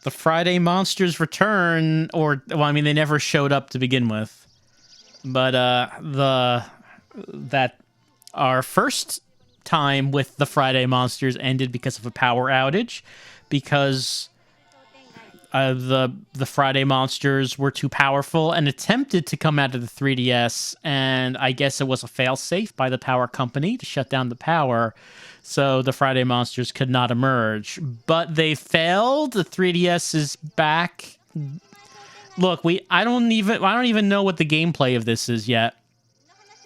The Friday monsters return, or well, I mean, they never showed up to begin with. But our first time with the Friday monsters ended because of a power outage, because the Friday monsters were too powerful and attempted to come out of the 3DS, and I guess it was a failsafe by the power company to shut down the power, so the Friday monsters could not emerge. But they failed. The 3DS is back. Look, I don't even know what the gameplay of this is yet.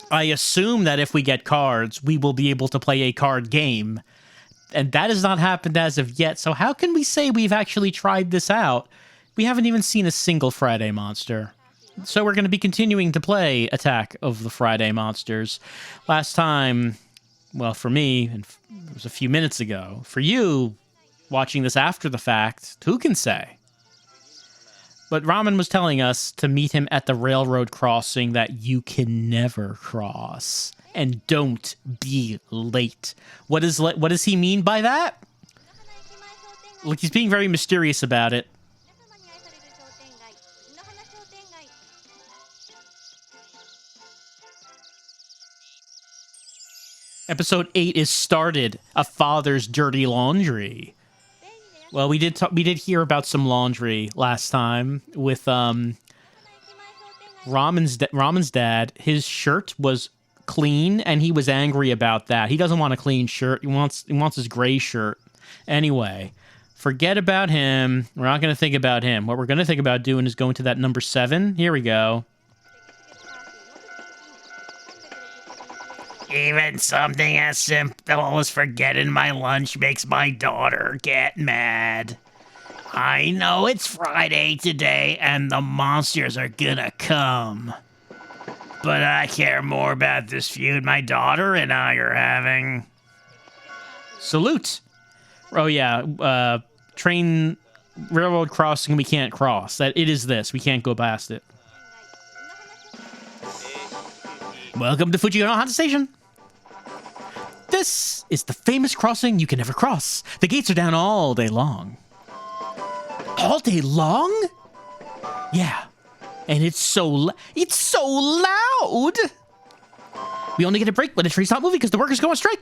I assume that if we get cards, we will be able to play a card game. And that has not happened as of yet, so how can we say we've actually tried this out? We haven't even seen a single Friday monster. So we're going to be continuing to play Attack of the Friday Monsters. Last time, well, for me, it was a few minutes ago. For you, watching this after the fact, who can say? But Ramen was telling us to meet him at the railroad crossing that you can never cross. And don't be late. What does he mean by that? Look, he's being very mysterious about it. Episode 8 is started. A father's dirty laundry. Well, we did hear about some laundry last time with Ramen's dad. His shirt was clean, and he was angry about that. He doesn't want a clean shirt. He wants his gray shirt. Anyway, forget about him. We're not going to think about him. What we're going to think about doing is going to that number 7. Here we go. Even something as simple as forgetting my lunch makes my daughter get mad. I know it's Friday today and the monsters are gonna come. But I care more about this feud my daughter and I are having. Salute! Oh yeah, train, railroad crossing we can't cross. It is this, we can't go past it. Welcome to Fujinohata Station. This is the famous crossing you can never cross. The gates are down all day long. All day long? Yeah. And it's so loud. We only get a break when the trains stop moving because the workers go on strike.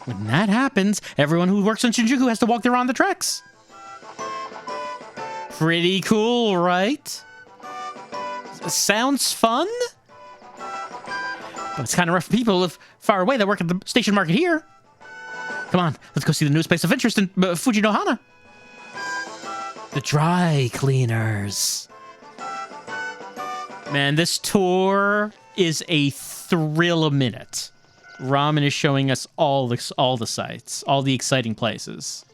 When that happens, everyone who works on Shinjuku has to walk there on the tracks. Pretty cool, right? Sounds fun? But it's kind of rough for people who live far away that work at the station market here. Come on, let's go see the newest place of interest in Fujinohana. The dry cleaners. Man, this tour is a thrill a minute. Ramen is showing us all the sites, all the exciting places.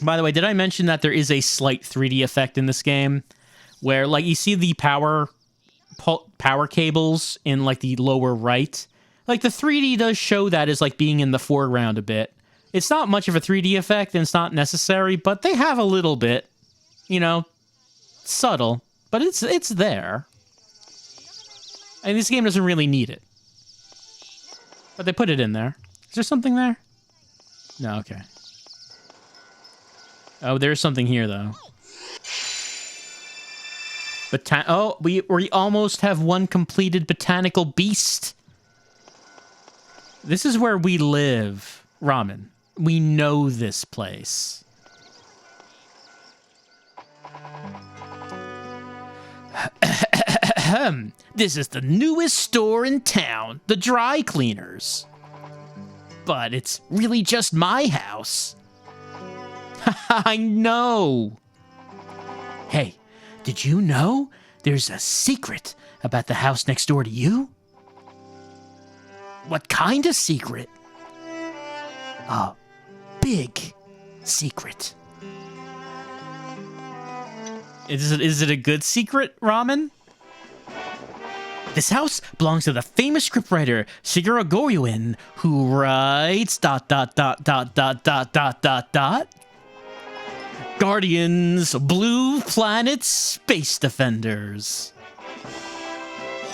By the way, did I mention that there is a slight 3D effect in this game? Where, like, you see the power cables in, like, the lower right. Like, the 3D does show that as, like, being in the foreground a bit. It's not much of a 3D effect, and it's not necessary, but they have a little bit. You know, subtle, but it's there. And this game doesn't really need it. But they put it in there. Is there something there? No, okay. Oh, there's something here, though. We almost have one completed botanical beast. This is where we live, Ramen. We know this place. This is the newest store in town, the dry cleaners. But it's really just my house. I know. Hey, did you know there's a secret about the house next door to you? What kind of secret? A big secret. Is it a good secret, Ramen? This house belongs to the famous scriptwriter Shigeru Goryuin, who writes ... Guardians, Blue Planet, Space Defenders.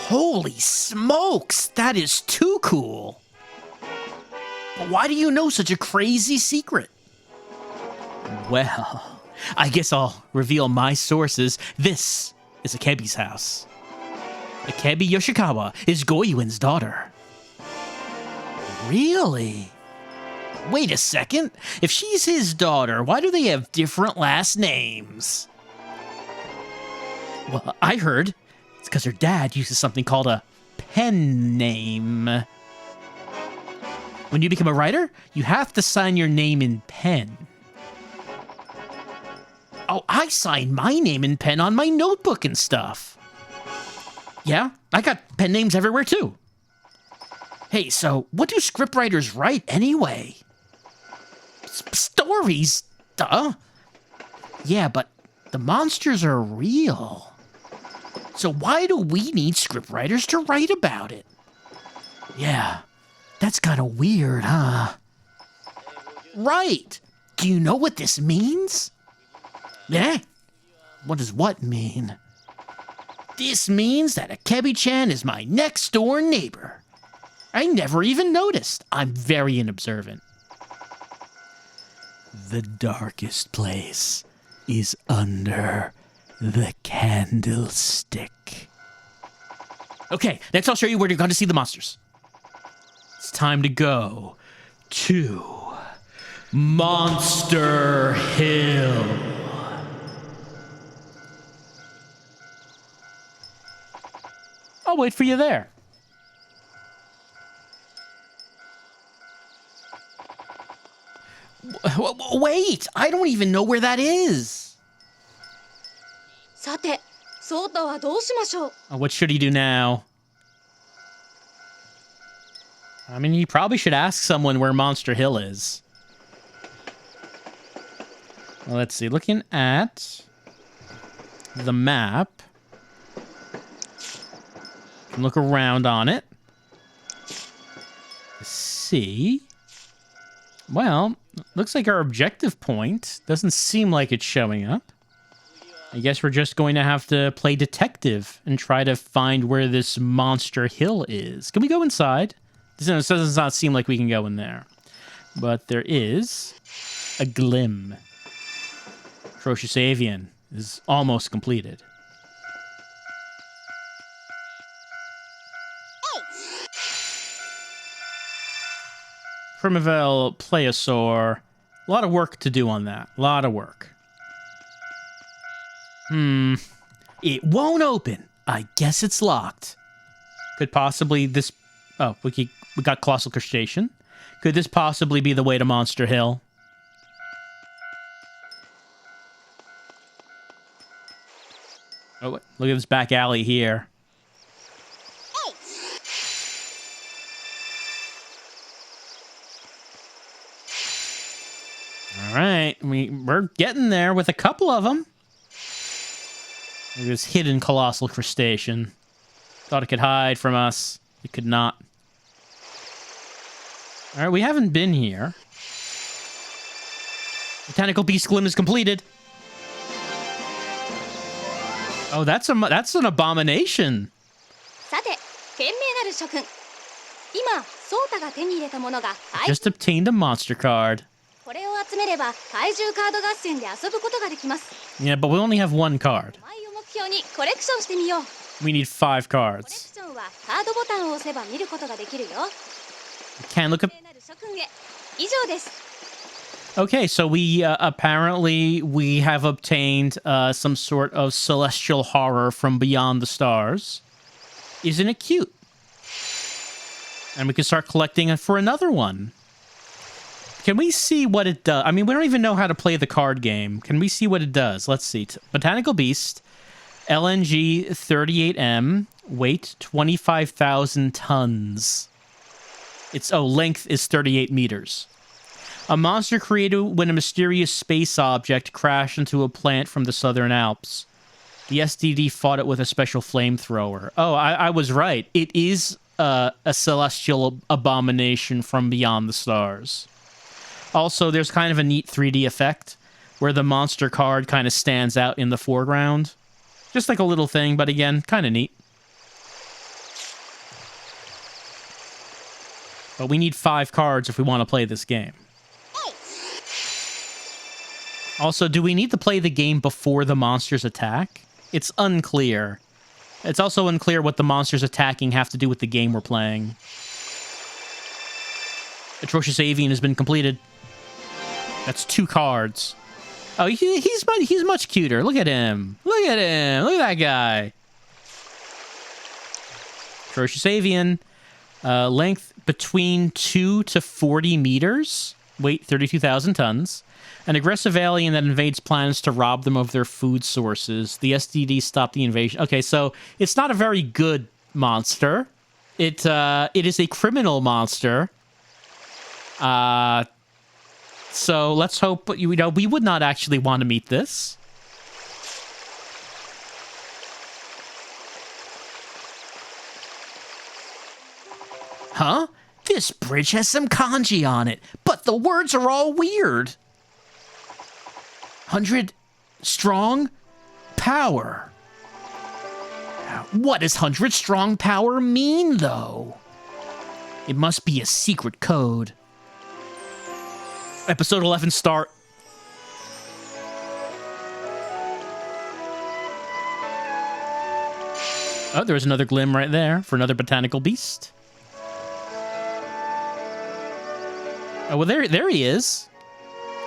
Holy smokes, that is too cool. But why do you know such a crazy secret? Well, I guess I'll reveal my sources. This is Akebi's house. Akebi Yoshikawa is Goyuin's daughter. Really? Wait a second. If she's his daughter, why do they have different last names? Well, I heard it's because her dad uses something called a pen name. When you become a writer, you have to sign your name in pen. Oh, I sign my name in pen on my notebook and stuff. Yeah, I got pen names everywhere too. Hey, so what do scriptwriters write anyway? Stories, duh. Yeah, but the monsters are real. So why do we need scriptwriters to write about it? Yeah, that's kind of weird, huh? Right. Do you know what this means? Eh? What does what mean? This means that Akebi-chan is my next-door neighbor. I never even noticed. I'm very unobservant. The darkest place is under the candlestick. Okay, next I'll show you where you're going to see the monsters. It's time to go to Monster Hill. I'll wait for you there. Wait, I don't even know where that is. さて、ソータはどうしましょう? What should he do now? I mean, he probably should ask someone where Monster Hill is. Well, let's see. Looking at the map. Look around on it. See. Well, looks like our objective point doesn't seem like it's showing up. I guess we're just going to have to play detective and try to find where this Monster Hill is. Can we go inside? It does not seem like we can go in there. But there is a glim. Atrocious Avian is almost completed. Primavel Plesiosaur. A lot of work to do on that. A lot of work. It won't open. I guess it's locked. Could possibly this... Oh, we got Colossal Crustacean. Could this possibly be the way to Monster Hill? Oh, look at this back alley here. All right, we're getting there with a couple of them. Look at this hidden Colossal Crustacean. Thought it could hide from us. It could not. All right, we haven't been here. Botanical Beast Glim is completed. Oh, that's an abomination. さて、賢明なる諸君。今、ソータが手に入れたものが Just obtained a monster card. これを集めれば怪獣カード合戦で遊ぶことができます。 Yeah, but we only have one card. お前を目標にコレクションしてみよう。 We need 5 コレ cards. クションはカードボタンを押せば見ることができるよ。 Can't look up. 賢明なる諸君へ。以上です。 Okay, so we apparently we have obtained some sort of celestial horror from beyond the stars. Isn't it cute? And we can start collecting it for another one. Can we see what it does? I mean, we don't even know how to play the card game. Can we see what it does? Let's see. Botanical Beast, LNG 38M, weight 25,000 tons. Its length is 38 meters. A monster created when a mysterious space object crashed into a plant from the Southern Alps. The SDD fought it with a special flamethrower. Oh, I was right. It is a celestial abomination from beyond the stars. Also, there's kind of a neat 3D effect where the monster card kind of stands out in the foreground. Just like a little thing, but again, kind of neat. But we need 5 cards if we want to play this game. Also, do we need to play the game before the monsters attack? It's unclear. It's also unclear what the monsters attacking have to do with the game we're playing. Atrocious Avian has been completed. That's 2 cards. Oh, he's much cuter. Look at him. Look at him. Look at that guy. Atrocious Avian. Length between 2 to 40 meters. Weight 32,000 tons. An aggressive alien that invades planets to rob them of their food sources. The SDD stopped the invasion. Okay, so it's not a very good monster. It is a criminal monster. So let's hope, we would not actually want to meet this. Huh? This bridge has some kanji on it, but the words are all weird. 100 strong power. What does 100 strong power mean, though? It must be a secret code. Episode 11 start. Oh, there's another glim right there for another botanical beast. Oh, well, there he is.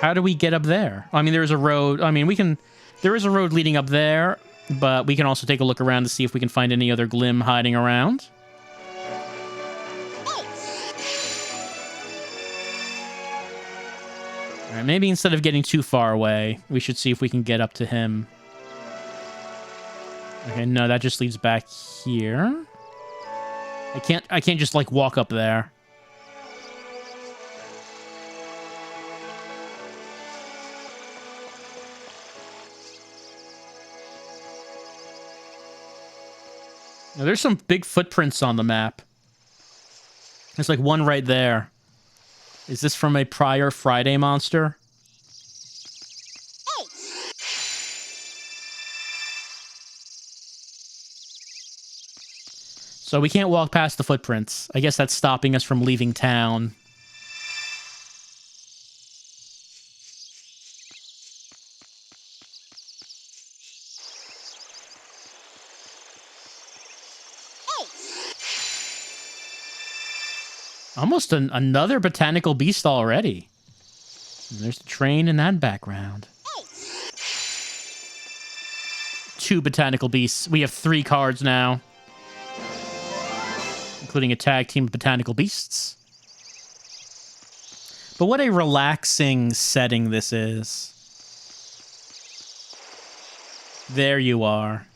How do we get up there? I mean, there's a road. I mean, there is a road leading up there, but we can also take a look around to see if we can find any other glim hiding around. All right, maybe instead of getting too far away, we should see if we can get up to him. Okay, no, that just leads back here. I can't just, like, walk up there. Now, there's some big footprints on the map. There's like one right there. Is this from a prior Friday monster? So we can't walk past the footprints. I guess that's stopping us from leaving town. Almost another botanical beast already. And there's the train in that background. 2 botanical beasts. We have 3 cards now. Including a tag team of botanical beasts. But what a relaxing setting this is. There you are.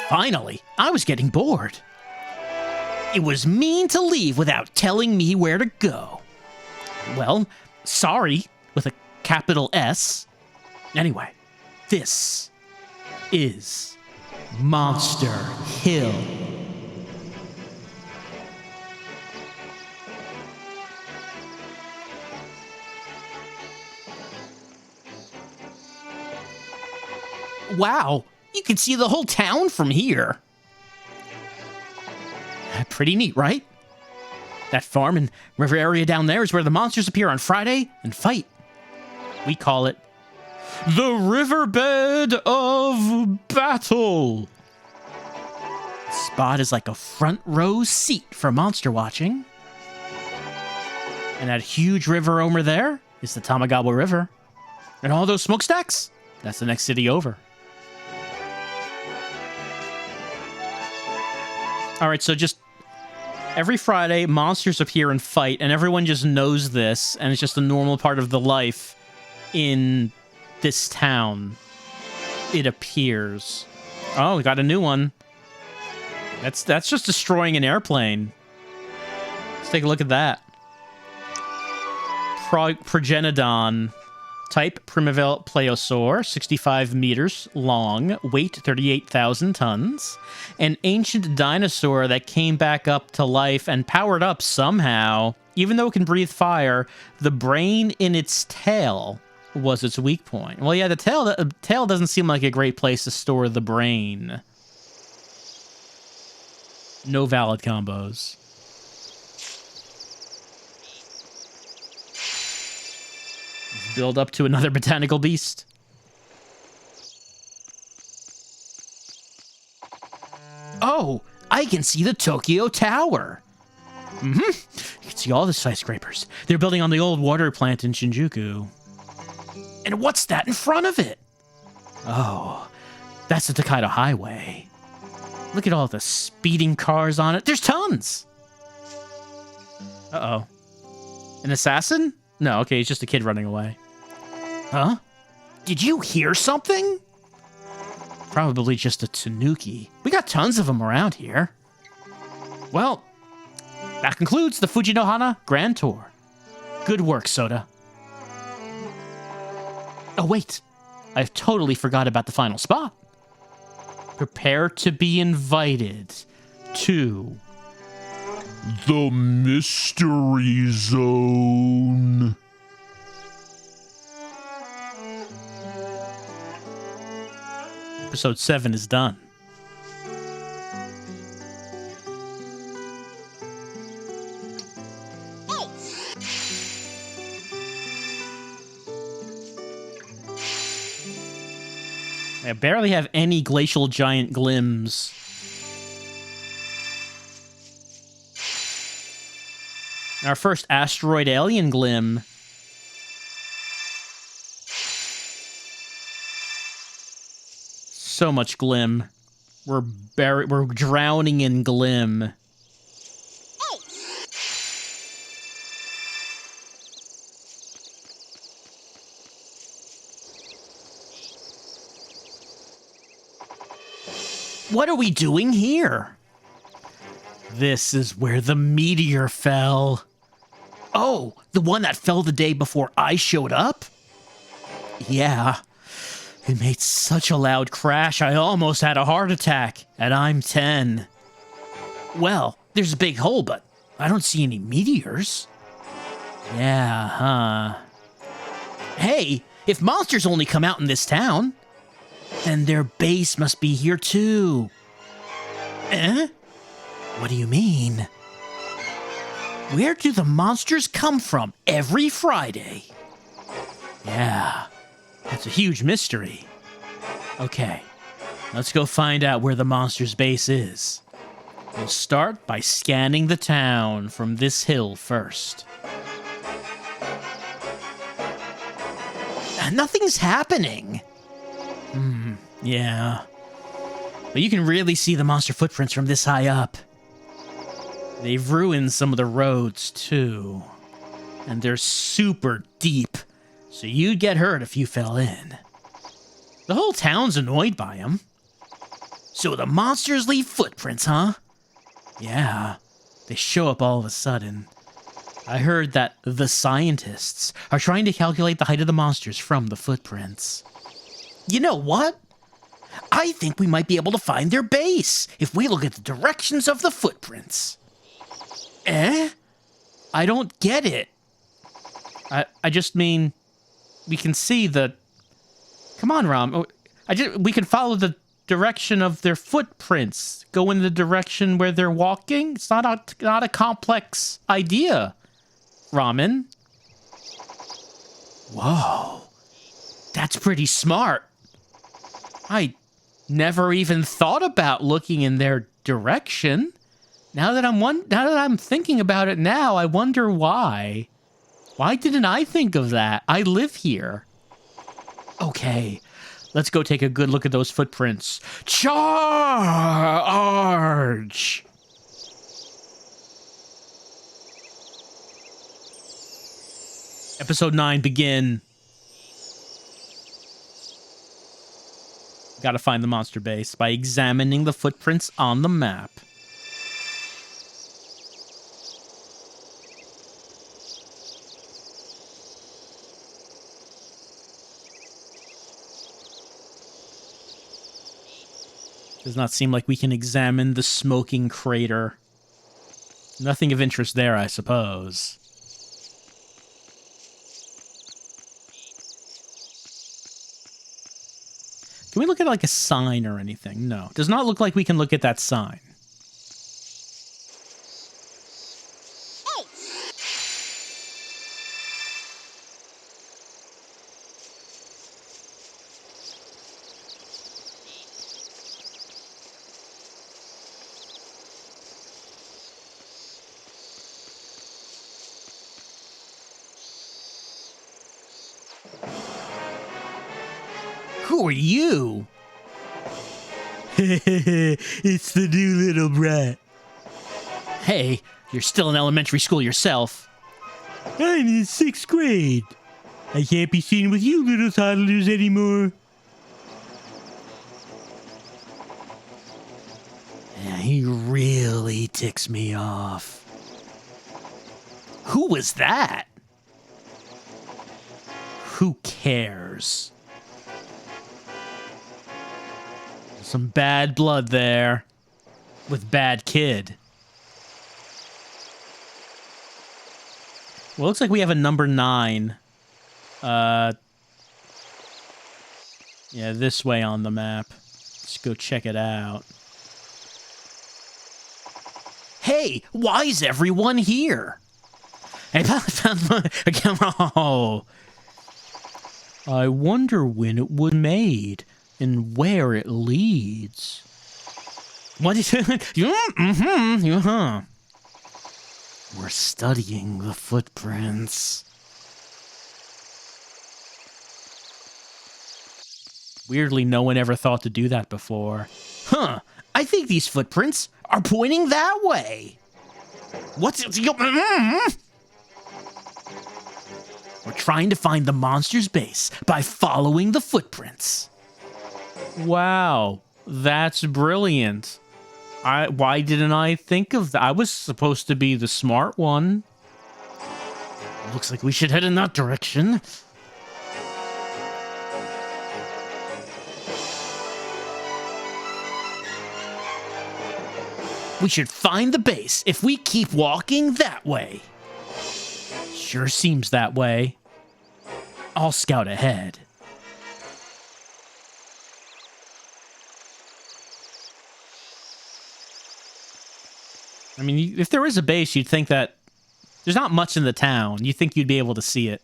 Finally, I was getting bored. It was mean to leave without telling me where to go. Well, sorry, with a capital S. Anyway, this is Monster Hill. Wow, you can see the whole town from here. Pretty neat, right? That farm and river area down there is where the monsters appear on Friday and fight. We call it the riverbed of battle. The spot is like a front row seat for monster watching. And that huge river over there is the Tamagawa River. And all those smokestacks, that's the next city over. All right, so just every Friday, monsters appear and fight, and everyone just knows this, and it's just a normal part of the life in this town. It appears. Oh, we got a new one. That's just destroying an airplane. Let's take a look at that. Progenodon. Type, Primeval Plesiosaur, 65 meters long, weight 38,000 tons. An ancient dinosaur that came back up to life and powered up somehow. Even though it can breathe fire, the brain in its tail was its weak point. Well, yeah, the tail doesn't seem like a great place to store the brain. No valid combos. Let's build up to another botanical beast. Oh, I can see the Tokyo Tower. You can see all the skyscrapers. They're building on the old water plant in Shinjuku. And what's that in front of it? Oh, that's the Tokaido Highway. Look at all the speeding cars on it. There's tons. Uh-oh. An assassin? No, okay, he's just a kid running away. Huh? Did you hear something? Probably just a tanuki. We got tons of them around here. Well, that concludes the Fujinohana Grand Tour. Good work, Sohta. Oh, wait. I totally forgot about the final spot. Prepare to be invited to the Mystery Zone. Episode 7 is done. I barely have any glacial giant glims. Our first asteroid alien glim. So much glim. We're drowning in glim. What are we doing here? This is where the meteor fell. Oh, the one that fell the day before I showed up? Yeah. It made such a loud crash, I almost had a heart attack, and I'm 10. Well, there's a big hole, but I don't see any meteors. Yeah, huh? Hey, if monsters only come out in this town, then their base must be here too. Eh? What do you mean? Where do the monsters come from every Friday? Yeah, that's a huge mystery. Okay, let's go find out where the monster's base is. We'll start by scanning the town from this hill first. Nothing's happening. Yeah. But you can really see the monster footprints from this high up. They've ruined some of the roads, too. And they're super deep, so you'd get hurt if you fell in. The whole town's annoyed by them. So the monsters leave footprints, huh? Yeah. They show up all of a sudden. I heard that the scientists are trying to calculate the height of the monsters from the footprints. You know what? I think we might be able to find their base if we look at the directions of the footprints. Eh? I don't get it. I just mean, we can see the... Come on, Ram. We can follow the direction of their footprints. Go in the direction where they're walking. It's not a complex idea, Ramen. Whoa. That's pretty smart. I never even thought about looking in their direction. Now that I'm thinking about it now, I wonder why. Why didn't I think of that? I live here. Okay, let's go take a good look at those footprints. Charge! Episode 9, begin. Gotta find the monster base by examining the footprints on the map. Does not seem like we can examine the smoking crater. Nothing of interest there, I suppose. Can we look at like a sign or anything? No. Does not look like we can look at that sign. Who are you? It's the new little brat. Hey, you're still in elementary school yourself. I'm in 6th grade. I can't be seen with you little toddlers anymore. Yeah, he really ticks me off. Who was that? Who cares? Some bad blood there. With bad kid. Well, looks like we have a number 9. Yeah, this way on the map. Let's go check it out. Hey, why is everyone here? Oh. I wonder when it was made and where it leads. What is it? We're studying the footprints. Weirdly, no one ever thought to do that before. Huh, I think these footprints are pointing that way. What's it? We're trying to find the monster's base by following the footprints. Wow, that's brilliant. Why didn't I think of that? I was supposed to be the smart one. Looks like we should head in that direction. We should find the base if we keep walking that way. Sure seems that way. I'll scout ahead. I mean, if there is a base, you'd think that there's not much in the town. You'd think you'd be able to see it.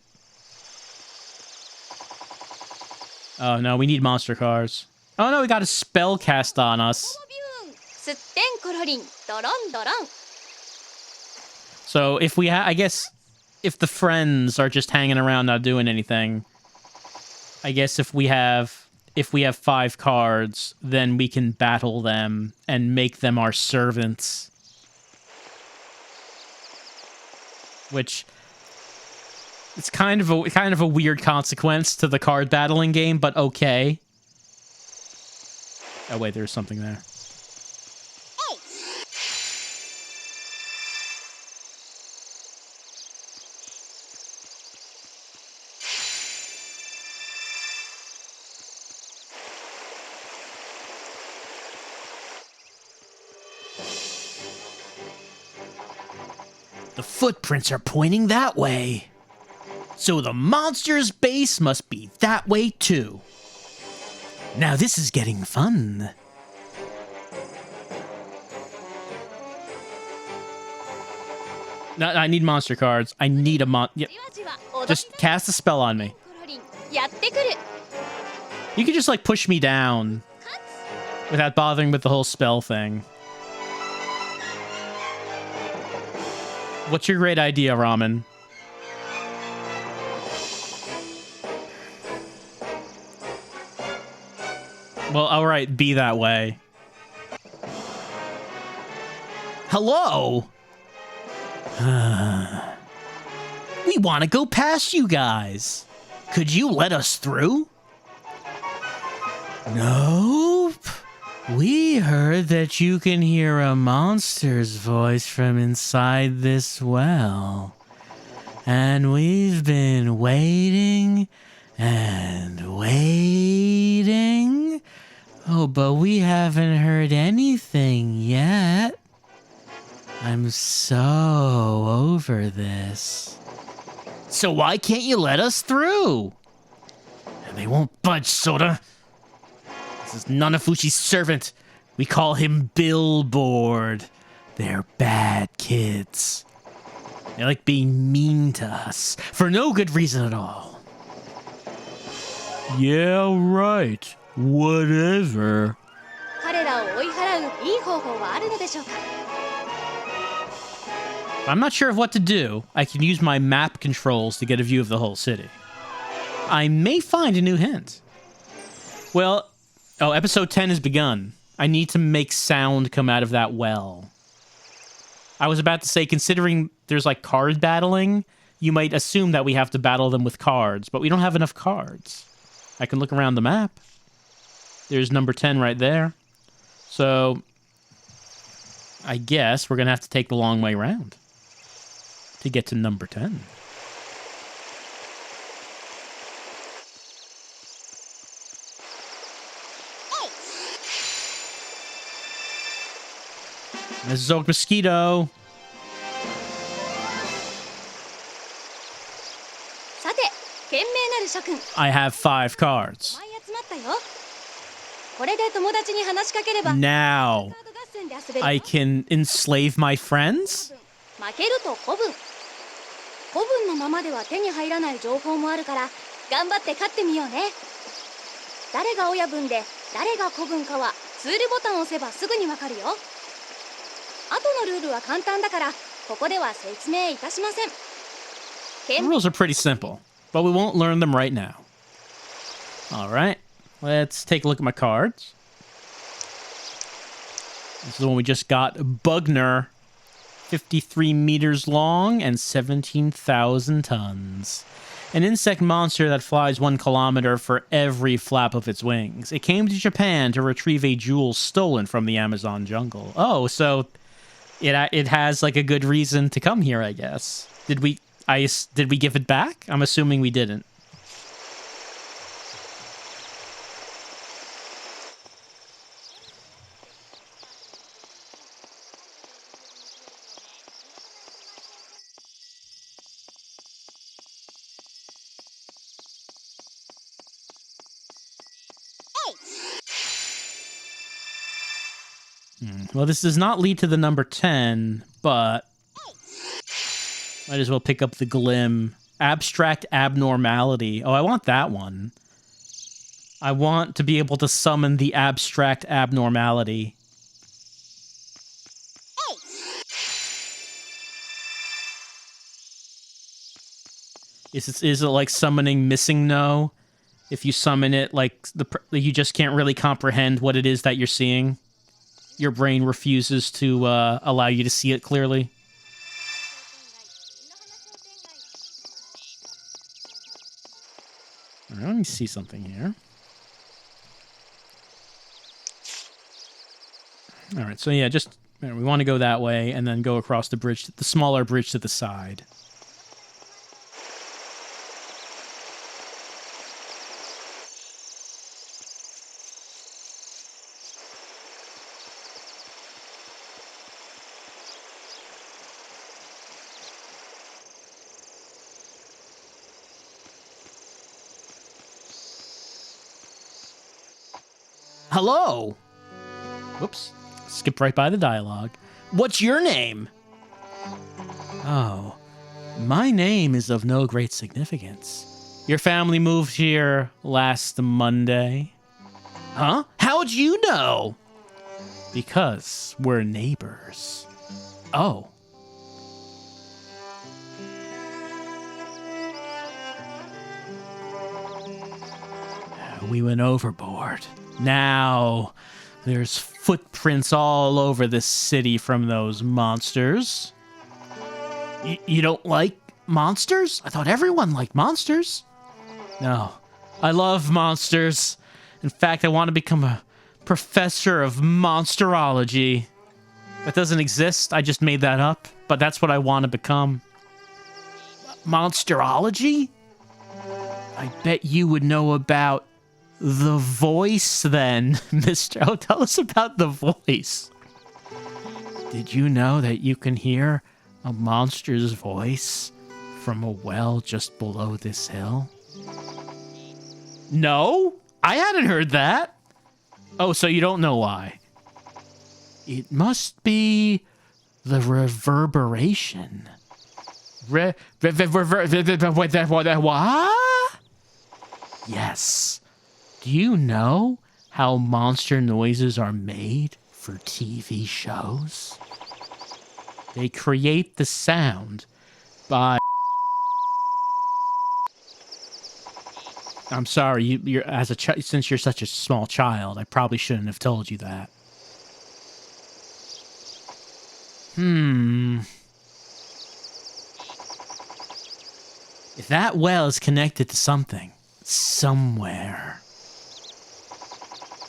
Oh, no, we need monster cars. Oh, no, we got a spell cast on us. So if we I guess if the friends are just hanging around not doing anything, I guess if we have 5 cards, then we can battle them and make them our servants. Which it's kind of a weird consequence to the card battling game, but okay. Oh wait, there's something there. The footprints are pointing that way. So the monster's base must be that way too. Now this is getting fun. No, I need monster cards. I need a yep. Just cast a spell on me. You can just like push me down without bothering with the whole spell thing. What's your great idea, Ramen? Well, alright, be that way. Hello? We want to go past you guys. Could you let us through? Nope. We heard that you can hear a monster's voice from inside this well. And we've been waiting and waiting. Oh, but we haven't heard anything yet. I'm so over this. So why can't you let us through? And they won't budge, Sohta. This is Nanafushi's servant. We call him Billboard. They're bad kids. They like being mean to us for no good reason at all. Yeah, right. Whatever. I'm not sure of what to do. I can use my map controls to get a view of the whole city. I may find a new hint. Well, oh, episode 10 has begun. I need to make sound come out of that well. I was about to say, considering there's like card battling, you might assume that we have to battle them with cards, but we don't have enough cards. I can look around the map. There's number 10 right there. So, I guess we're going to have to take the long way around to get to number 10. This is Oak Mosquito. さて、賢明なる諸君。 I have 5 cards. お前集まったよ。これで友達に話しかければ Now, カード合戦で遊べるよ。 I can enslave my friends? 負けると古文。古文のままでは手に入らない情報もあるから頑張って勝ってみようね。誰が親分で誰が古文かはツールボタンを押せばすぐにわかるよ。後のルールは簡単だからここでは説明いたしません。 The rules are pretty simple, but we won't learn them right now. Alright, let's take a look at my cards. This is the one we just got. Bugner, 53 meters long and 17,000 tons. An insect monster that flies 1 kilometer for every flap of its wings. It came to Japan to retrieve a jewel stolen from the Amazon jungle. Oh, so it has like a good reason to come here, I guess. Did we give it back? I'm assuming we didn't. Well, this does not lead to the number 10, but might as well pick up the Glim. Abstract Abnormality. Oh, I want that one. I want to be able to summon the Abstract Abnormality. Is it like summoning Missing No? If you summon it, like you just can't really comprehend what it is that you're seeing. Your brain refuses to allow you to see it clearly. All right, let me see something here. All right, so yeah, just we want to go that way and then go across the bridge, the smaller bridge to the side. Hello. Whoops. Skip right by the dialogue. What's your name? Oh, my name is of no great significance. Your family moved here last Monday. Huh? How'd you know? Because we're neighbors. Oh. We went overboard. Now, there's footprints all over the city from those monsters. You don't like monsters? I thought everyone liked monsters. No, I love monsters. In fact, I want to become a professor of monsterology. That doesn't exist. I just made that up, but that's what I want to become. Monsterology? I bet you would know about the voice, then, Mr. Oh, tell us about the voice. Did you know that you can hear a monster's voice from a well just below this hill? No, I hadn't heard that. Oh, so you don't know why? It must be the reverberation. What? Yes. Do you know how monster noises are made for TV shows? They create the sound by... I'm sorry. You're since you're such a small child, I probably shouldn't have told you that. If that well is connected to something, somewhere,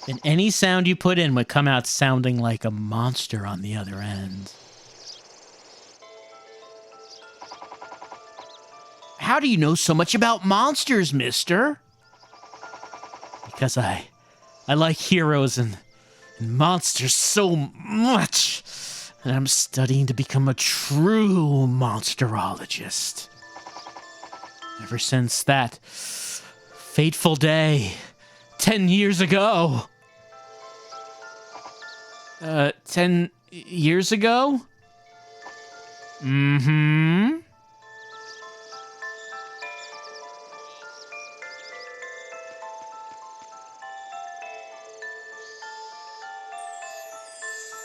then any sound you put in would come out sounding like a monster on the other end. How do you know so much about monsters, mister? Because I like heroes and monsters so much, and I'm studying to become a true monsterologist. Ever since that fateful day 10 years ago. 10 years ago? Mm-hmm.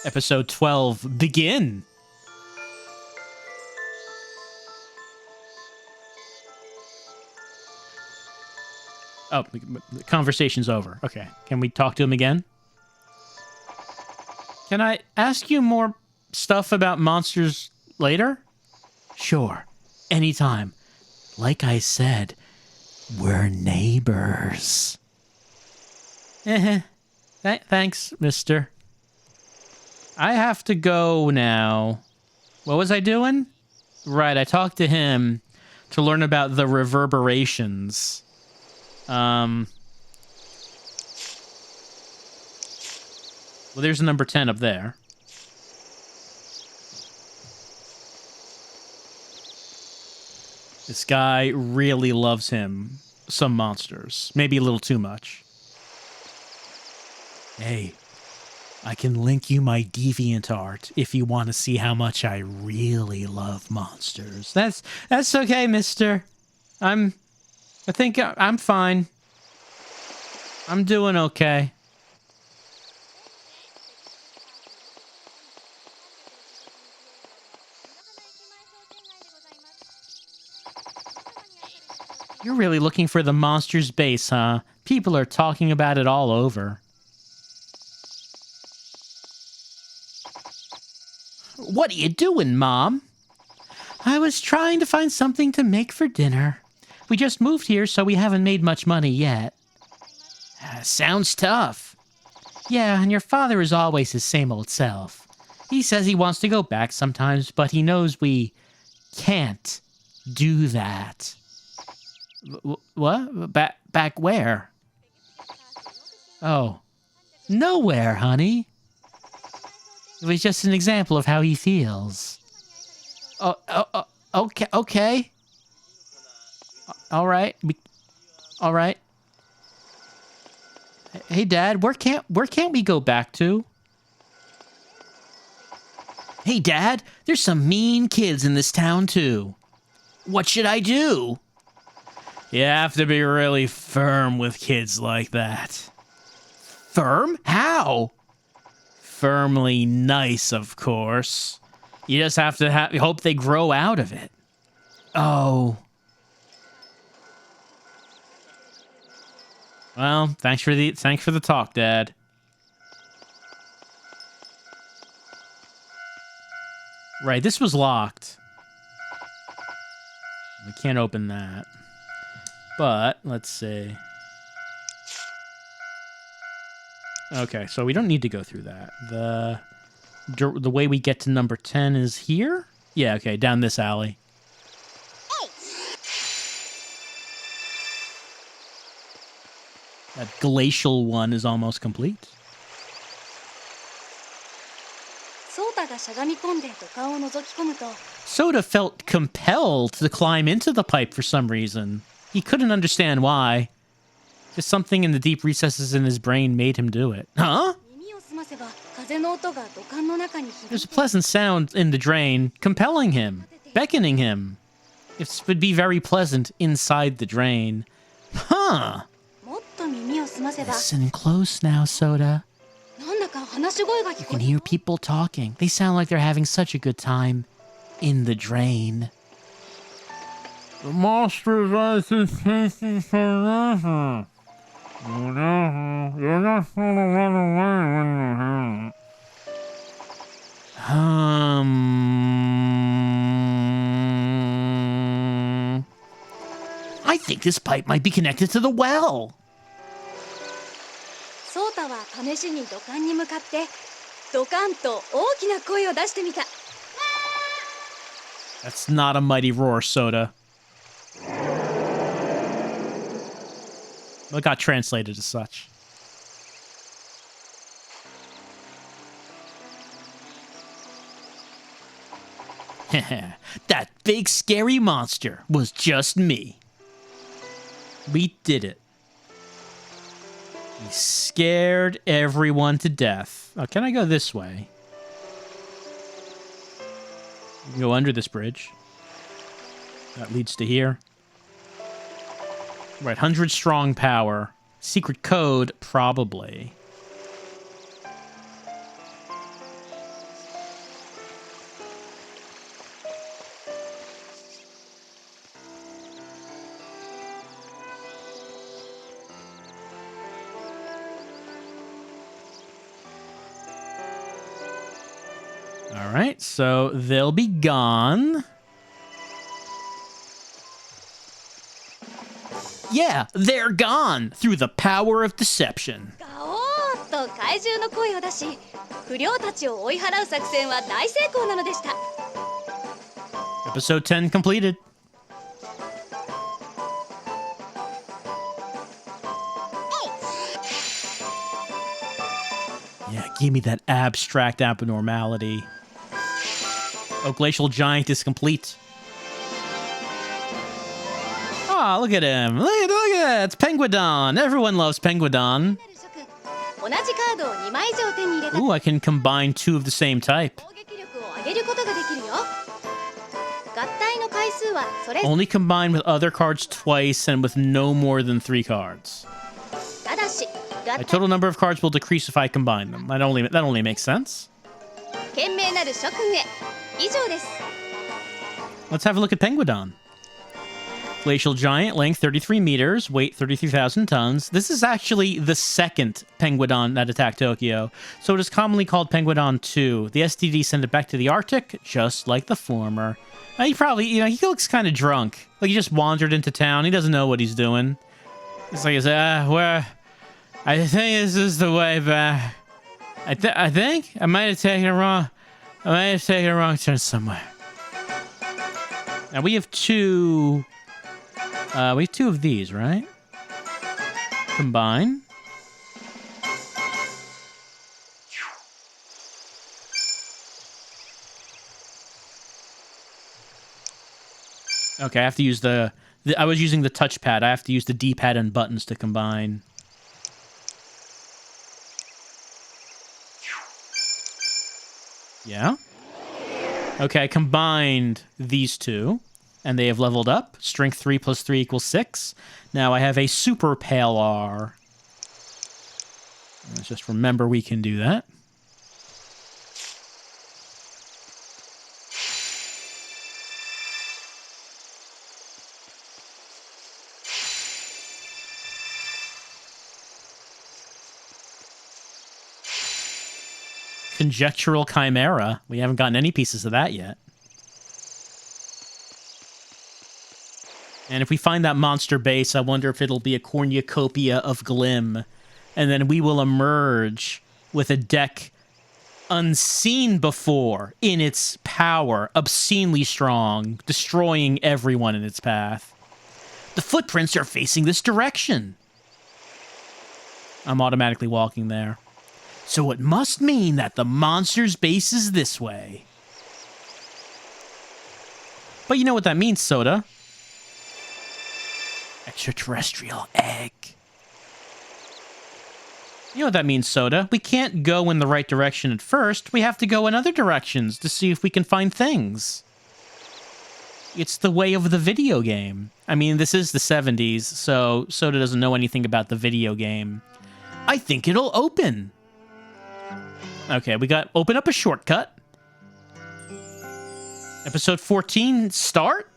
Episode 12, begin. Oh, the conversation's over. Okay. Can we talk to him again? Can I ask you more stuff about monsters later? Sure. Anytime. Like I said, we're neighbors. Thanks, mister. I have to go now. What was I doing? Right, I talked to him to learn about the reverberations. Well, there's number 10 up there. This guy really loves him. Some monsters. Maybe a little too much. Hey, I can link you my DeviantArt if you want to see how much I really love monsters. That's okay, mister. I think I'm fine. I'm doing okay. You're really looking for the monster's base, huh? People are talking about it all over. What are you doing, Mom? I was trying to find something to make for dinner. We just moved here, so we haven't made much money yet. Sounds tough. Yeah, and your father is always his same old self. He says he wants to go back sometimes, but he knows we can't do that. What? Back where? Oh, nowhere, honey. It was just an example of how he feels. Okay. All right. All right. Hey, Dad, where can't we go back to? Hey, Dad, there's some mean kids in this town, too. What should I do? You have to be really firm with kids like that. Firm? How? Firmly nice, of course. You just have to hope they grow out of it. Oh. Well, thanks for the talk, Dad. Right, this was locked. We can't open that. But let's see. Okay, so we don't need to go through that. The way we get to number 10 is here? Yeah, okay, down this alley. That glacial one is almost complete. Sohta felt compelled to climb into the pipe for some reason. He couldn't understand why. Just something in the deep recesses in his brain made him do it. Huh? There's a pleasant sound in the drain, compelling him, beckoning him. It would be very pleasant inside the drain. Huh? Listen close now, Sohta. You can hear people talking. They sound like they're having such a good time in the drain. The monster's eyes is tasting forever. You're not gonna run away when you're here. I think this pipe might be connected to the well. ソータは試しに土管に向かってドカンと大きな声を出してみた。 That's not a mighty roar, Sohta. It got translated as such. That big scary monster was just me. We did it. We scared everyone to death. Oh, can I go this way? You can go under this bridge. That leads to here. Right, 100 strong power. Secret code, probably. All right, so they'll be gone. Yeah, they're gone through the power of deception. ガオーッと怪獣の声を出し、不良たちを追い払う作戦は大成功なのでした。 Episode 10 completed. Yeah, give me that abstract abnormality. Oh, Glacial Giant is complete. Ah, look at him. Look at it. It's Penguidon. Everyone loves Penguidon. 同じカードを2枚以上手に入れた。 Ooh, I can combine two of the same type. 攻撃力を上げることができるよ。合体の回数はそれ。 Only combine with other cards twice and with no more than 3 cards. ただし、合 My 体 total number of cards will decrease if I combine them. That only makes sense. 賢明なる諸君へ。以上です。 Let's have a look at Penguidon. Glacial Giant, length 33 meters, weight 33,000 tons. This is actually the second Penguidon that attacked Tokyo, so it is commonly called Penguidon 2. The STD sent it back to the Arctic, just like the former. He probably, he looks kind of drunk. Like he just wandered into town. He doesn't know what he's doing. It's like, I think this is the way back. I think I might have taken a wrong turn somewhere. Now we have two of these, right? Combine. Okay, I have to use I was using the touchpad. I have to use the D-pad and buttons to combine. Yeah. Okay, I combined these two, and they have leveled up. Strength 3 plus 3 equals 6. Now I have a Super Pale R. Let's just remember we can do that. Conjectural Chimera. We haven't gotten any pieces of that yet. And if we find that monster base, I wonder if it'll be a cornucopia of Glim. And then we will emerge with a deck unseen before in its power, obscenely strong, destroying everyone in its path. The footprints are facing this direction. I'm automatically walking there. So it must mean that the monster's base is this way. But you know what that means, Sohta. Extraterrestrial egg. You know what that means, Sohta. We can't go in the right direction at first. We have to go in other directions to see if we can find things. It's the way of the video game. I mean, this is the 70s, so Sohta doesn't know anything about the video game. I think it'll open. Okay, we got open up a shortcut. Episode 14, start?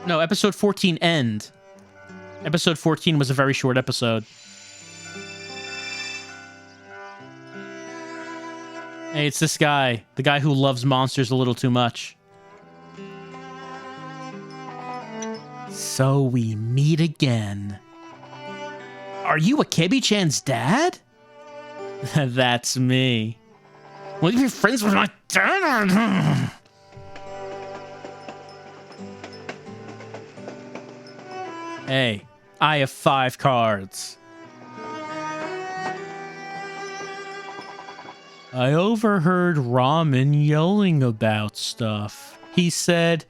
No, episode 14 end. Episode 14 was a very short episode. Hey, it's this guy. The guy who loves monsters a little too much. So we meet again. Are you Akebi-chan's dad? That's me. Will you be friends with my dad? Hey, I have 5 cards. I overheard Ramen yelling about stuff. He said,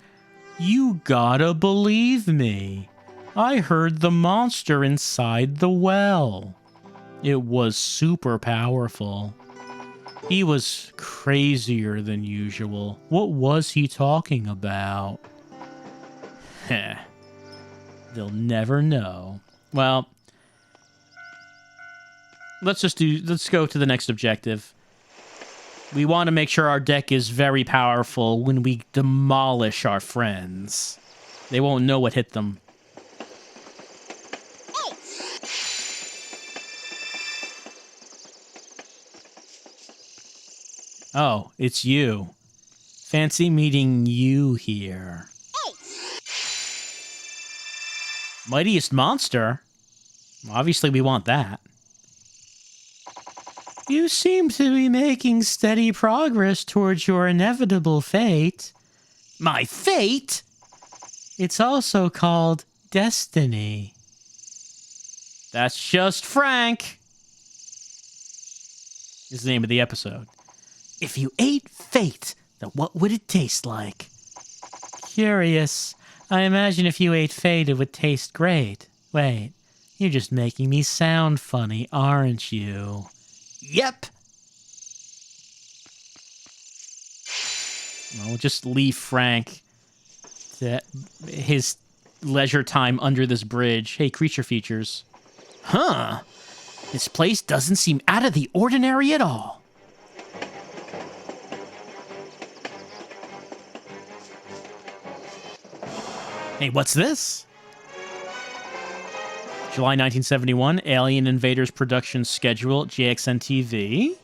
"You gotta believe me. I heard the monster inside the well. It was super powerful. He was crazier than usual. What was he talking about?" Heh. They'll never know. Well, let's go to the next objective. We want to make sure our deck is very powerful when we demolish our friends. They won't know what hit them. Oh, it's you. Fancy meeting you here. Mightiest monster? Obviously, we want that. You seem to be making steady progress towards your inevitable fate. My fate? It's also called destiny. That's just Frank. Is the name of the episode. If you ate fate, then what would it taste like? Curious. I imagine if you ate fate, it would taste great. Wait, you're just making me sound funny, aren't you? Yep. Well, we'll just leave Frank to his leisure time under this bridge. Hey, creature features. Huh. This place doesn't seem out of the ordinary at all. Hey, what's this? July 1971, Alien Invaders production schedule, JXN-TV.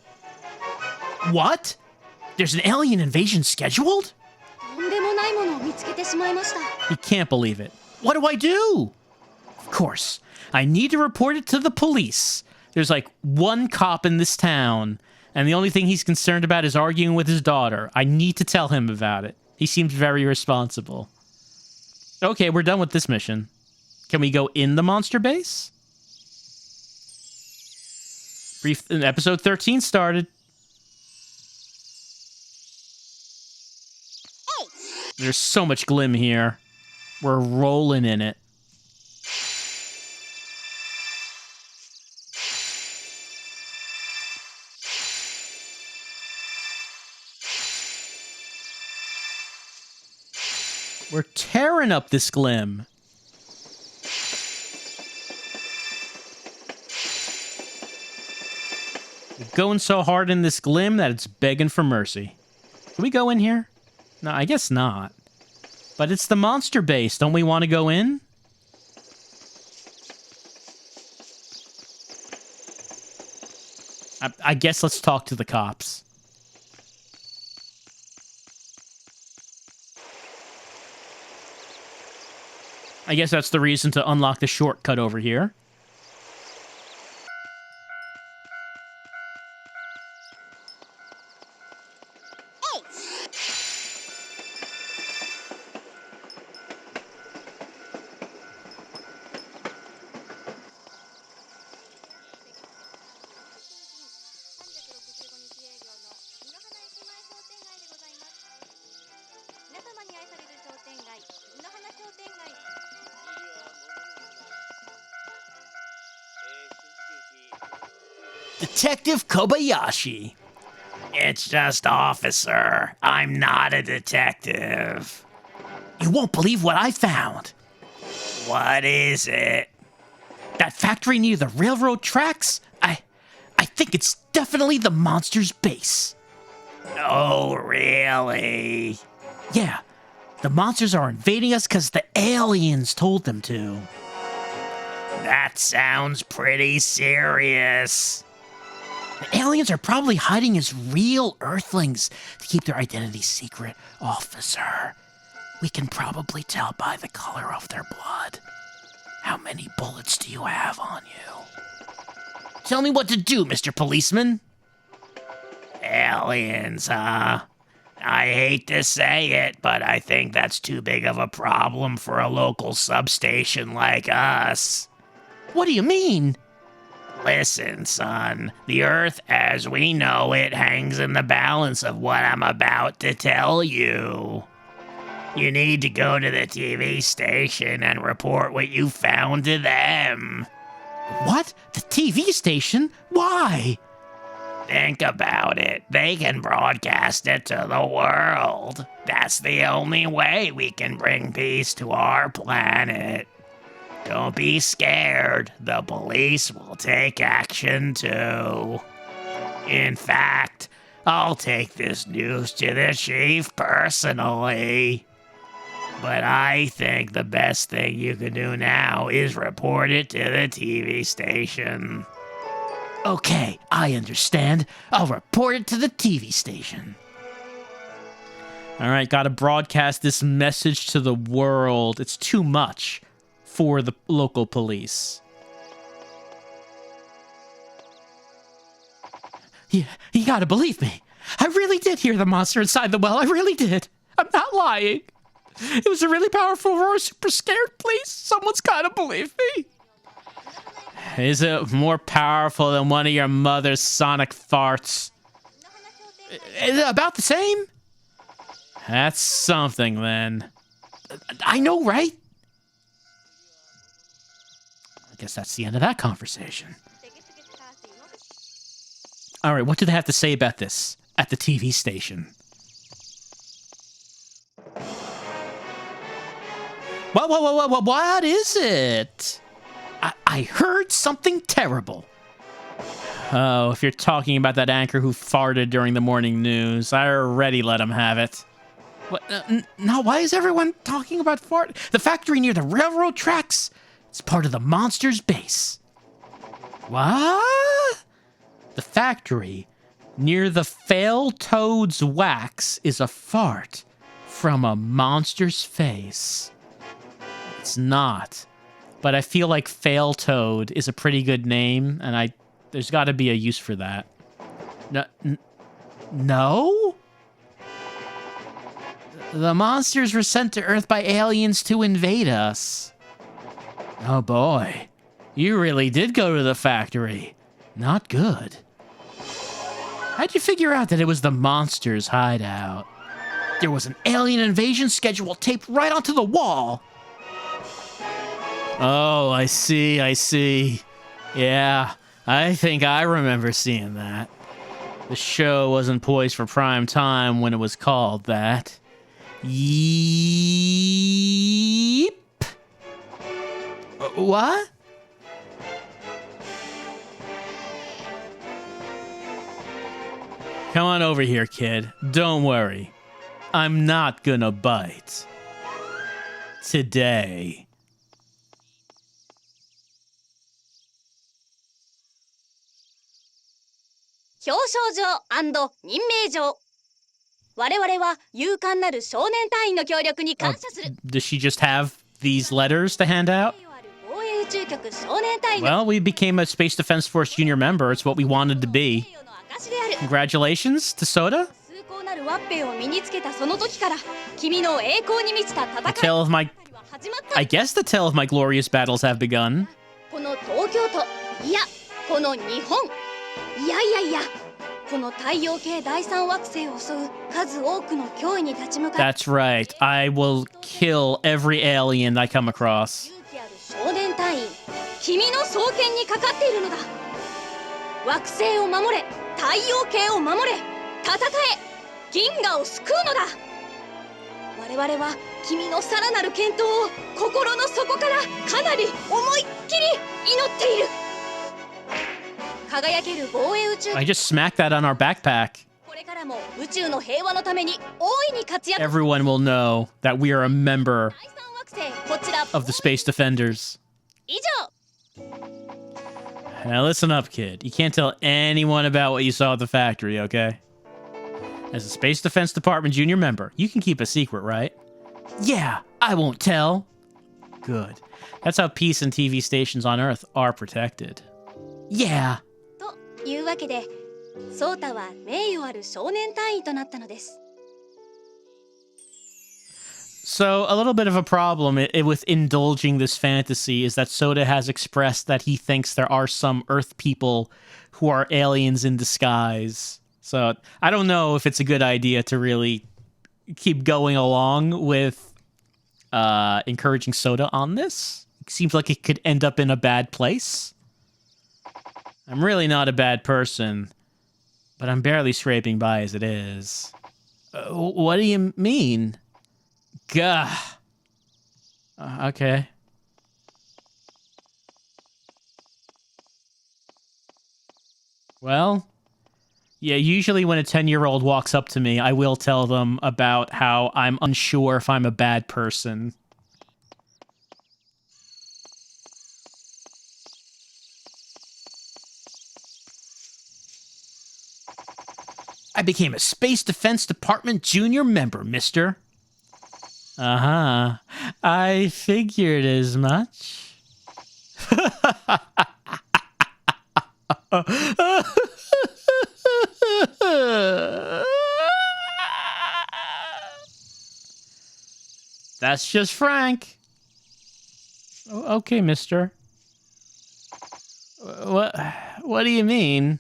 What? There's an alien invasion scheduled? You can't believe it. What do I do? Of course, I need to report it to the police. There's like one cop in this town, and the only thing he's concerned about is arguing with his daughter. I need to tell him about it. He seems very responsible. Okay, we're done with this mission. Can we go in the monster base? Episode 13 started. There's so much glim here. We're rolling in it. We're tearing up this glim. We're going so hard in this glim that it's begging for mercy. Can we go in here? No, I guess not. But it's the monster base. Don't we want to go in? I guess let's talk to the cops. I guess that's the reason to unlock the shortcut over here. Detective Kobayashi. It's just officer. I'm not a detective. You won't believe what I found. What is it? That factory near the railroad tracks? I think it's definitely the monster's base. Oh, really? Yeah. The monsters are invading us because the aliens told them to. That sounds pretty serious. The aliens are probably hiding as real Earthlings to keep their identity secret, officer. We can probably tell by the color of their blood. How many bullets do you have on you? Tell me what to do, Mr. Policeman. Aliens, huh? I hate to say it, but I think that's too big of a problem for a local substation like us. What do you mean? Listen, son, the Earth as we know it hangs in the balance of what I'm about to tell you. You need to go to the TV station and report what you found to them. What? The TV station? Why? Think about it. They can broadcast it to the world. That's the only way we can bring peace to our planet. Don't be scared. The police will take action too. In fact, I'll take this news to the chief personally. But I think the best thing you can do now is report it to the TV station. Okay, I understand. I'll report it to the TV station. All right, gotta broadcast this message to the world. It's too much for the local police. You gotta believe me. I really did hear the monster inside the well. I really did. I'm not lying. It was a really powerful roar. Super scared, please. Someone's gotta believe me. Is it more powerful than one of your mother's sonic farts? Is it about the same? That's something, then. I know, right? I guess that's the end of that conversation. All right, what do they have to say about this at the TV station? What is it? I heard something terrible. Oh, if you're talking about that anchor who farted during the morning news, I already let him have it. What? Now, why is everyone talking about fart? The factory near the railroad tracks? It's part of the monster's base. What? The factory near the fail toad's wax is a fart from a monster's face. It's not. But I feel like Fail Toad is a pretty good name, and there's got to be a use for that. No? The monsters were sent to Earth by aliens to invade us. Oh boy, you really did go to the factory. Not good. How'd you figure out that it was the monsters' hideout? There was an alien invasion schedule taped right onto the wall. Oh, I see. Yeah, I think I remember seeing that. The show wasn't poised for prime time when it was called that. Yeep. What? Come on over here, kid. Don't worry. I'm not gonna bite. Today. 表彰状任命状。我々は勇敢なる少年隊員の協力に感謝する。Does she just have these letters to hand out? 防衛宇宙局少年隊員の Well, we became a Space Defense Force junior member. It's what we wanted to be. 証である。 Congratulations to Sohta. 崇高なるワッペンを身につけたその時から、君の栄光に満ちた戦い The tale of my... は始まった。 I guess the tale of my glorious battles have begun. この東京都、いや、この日本。いや、この太陽系第三惑星を襲う数多くの脅威に立ち向かう。 That's right. I will kill every alien I come across. 勇気ある少年隊員、君の双剣にかかっているのだ。惑星を守れ、太陽系を守れ、戦え、銀河を救うのだ。我々は君のさらなる健闘を心の底からかなり思いっきり祈っている。輝ける防衛宇宙。 I just smacked that on our backpack. これからからも宇宙の平和のために大いに活躍。 Everyone will know that we are a member 第三惑星こちら of the Space Defenders. 以上。 Now listen up, kid. You can't tell anyone about what you saw at the factory, okay? As a Space Defense Department junior member, you can keep a secret, right? Yeah, I won't tell. Good. That's how peace and TV stations on Earth are protected. Yeah. というわけで、ソータは名誉ある少年隊員となったのです。 So, a little bit of a problem with indulging this fantasy is that Sohta has expressed that he thinks there are some Earth people who are aliens in disguise. So, I don't know if it's a good idea to really keep going along with encouraging Sohta on this. It seems like it could end up in a bad place. I'm really not a bad person, but I'm barely scraping by as it is. What do you mean? Gah. Okay. Well, yeah, usually when a 10-year-old walks up to me, I will tell them about how I'm unsure if I'm a bad person. I became a Space Defense Department junior member, mister. Uh-huh. I figured as much. That's just Frank. Okay, mister. What do you mean?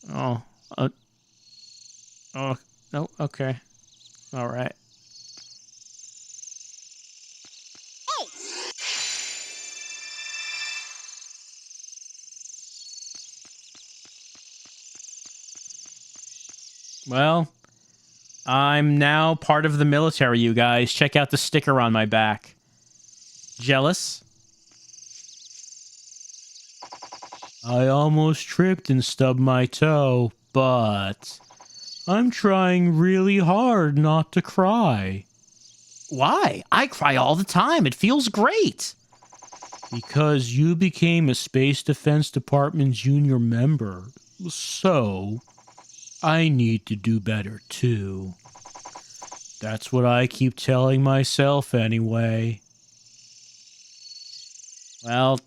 Oh. Oh, no, okay. All right. Well, I'm now part of the military, you guys. Check out the sticker on my back. Jealous? I almost tripped and stubbed my toe, but I'm trying really hard not to cry. Why? I cry all the time. It feels great. Because you became a Space Defense Department junior member. So, I need to do better too. That's what I keep telling myself anyway. Well,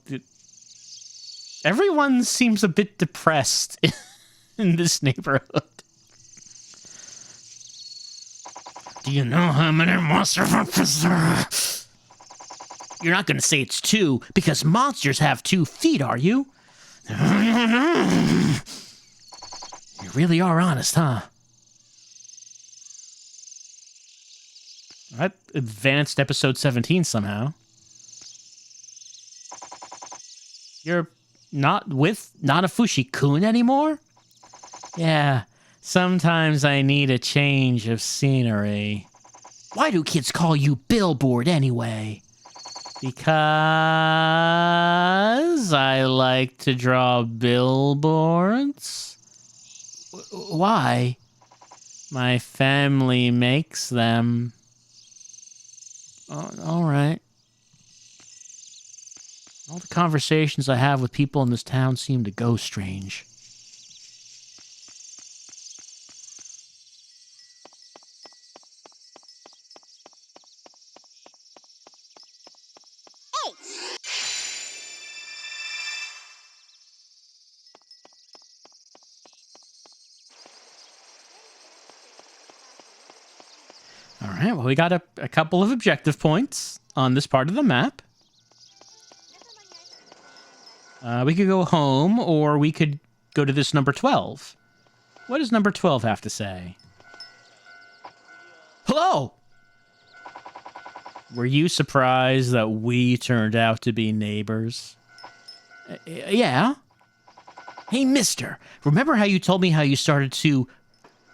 everyone seems a bit depressed in this neighborhood. Do you know how many monsters there are? You're not going to say it's 2, because monsters have 2 feet, are you? You really are honest, huh? That advanced episode 17 somehow. You're not with Nanafushi-kun anymore? Yeah, sometimes I need a change of scenery. Why do kids call you Billboard anyway? Because I like to draw billboards? Why? My family makes them. Oh, all right. All the conversations I have with people in this town seem to go strange. All right, well, we got a couple of objective points on this part of the map. We could go home, or we could go to this number 12. What does number 12 have to say? Hello! Were you surprised that we turned out to be neighbors? Yeah. Hey, mister, remember how you told me how you started to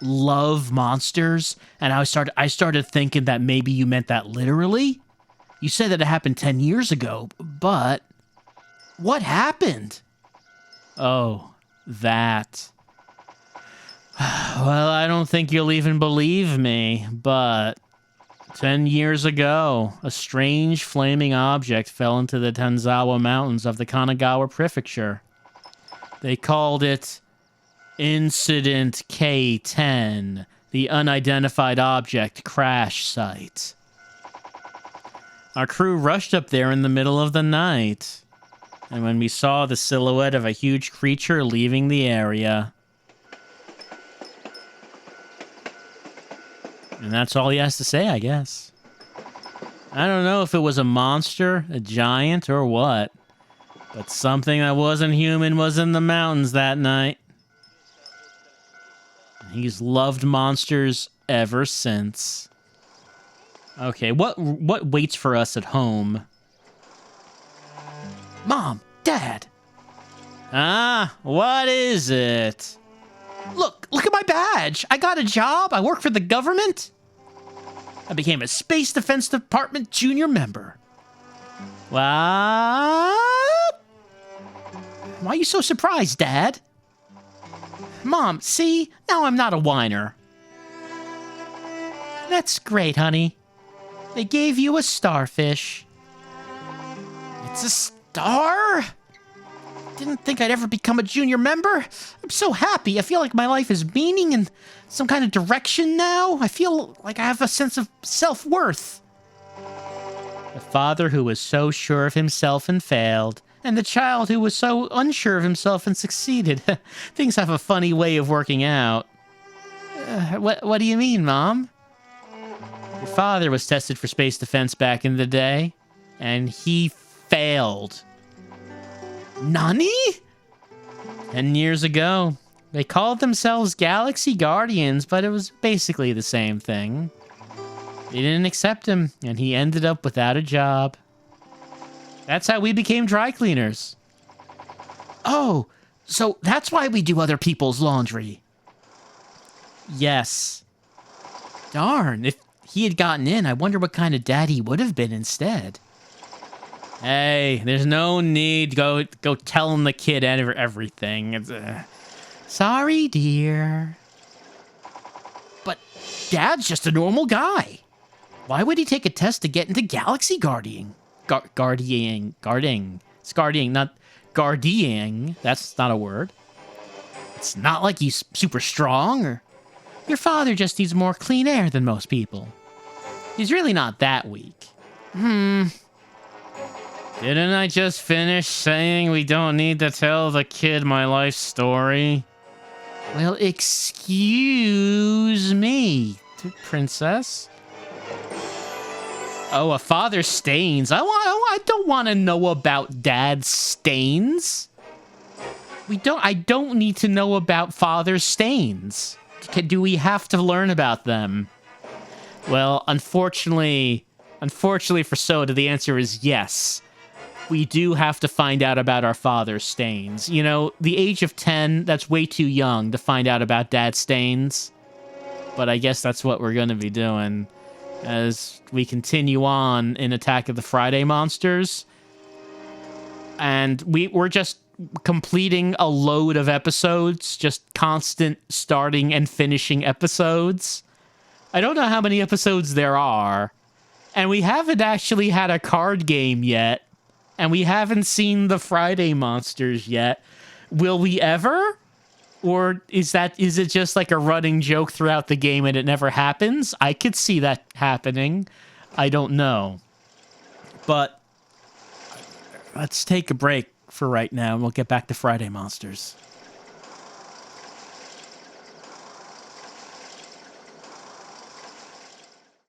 love monsters? And I started thinking that maybe you meant that literally? You said that it happened 10 years ago, but... What happened? Oh, that. Well, I don't think you'll even believe me, but 10 years ago, a strange flaming object fell into the Tanzawa Mountains of the Kanagawa Prefecture. They called it Incident K-10, the Unidentified Object Crash Site. Our crew rushed up there in the middle of the night, and when we saw the silhouette of a huge creature leaving the area. And that's all he has to say, I guess. I don't know if it was a monster, a giant, or what, but something that wasn't human was in the mountains that night. He's loved monsters ever since. Okay, what waits for us at home? Mom, Dad. Ah, what is it? Look at my badge. I got a job. I work for the government. I became a Space Defense Department junior member. What? Why are you so surprised, Dad? Mom, see? Now I'm not a whiner. That's great, honey. They gave you a starfish. It's a star? Didn't think I'd ever become a junior member. I'm so happy. I feel like my life is meaning and some kind of direction now. I feel like I have a sense of self-worth. The father who was so sure of himself and failed, and the child who was so unsure of himself and succeeded. Things have a funny way of working out. What do you mean, Mom? Your father was tested for space defense back in the day, and he failed. Nani? 10 years ago. They called themselves Galaxy Guardians, but it was basically the same thing. They didn't accept him, and he ended up without a job. That's how we became dry cleaners. Oh, so that's why we do other people's laundry. Yes. Darn, if he had gotten in, I wonder what kind of dad he would have been instead. Hey, there's no need to go telling the kid everything. It's, sorry, dear. But Dad's just a normal guy. Why would he take a test to get into Galaxy Guardian? Guarding. It's guarding, not guarding. That's not a word. It's not like he's super strong, or your father just needs more clean air than most people. He's really not that weak. Didn't I just finish saying we don't need to tell the kid my life story? Well, excuse me, princess. Oh, a father's stains. I don't want to know about dad's stains. I don't need to know about father's stains. Do we have to learn about them? Well, unfortunately for Sohta, the answer is yes. We do have to find out about our father's stains. You know, the age of 10, that's way too young to find out about dad's stains. But I guess that's what we're going to be doing as we continue on in Attack of the Friday Monsters. And we're just completing a load of episodes, just constant starting and finishing episodes. I don't know how many episodes there are. And we haven't actually had a card game yet. And we haven't seen the Friday monsters yet. Will we ever? Or is it just like a running joke throughout the game and it never happens? I could see that happening. I don't know. But let's take a break for right now and we'll get back to Friday monsters.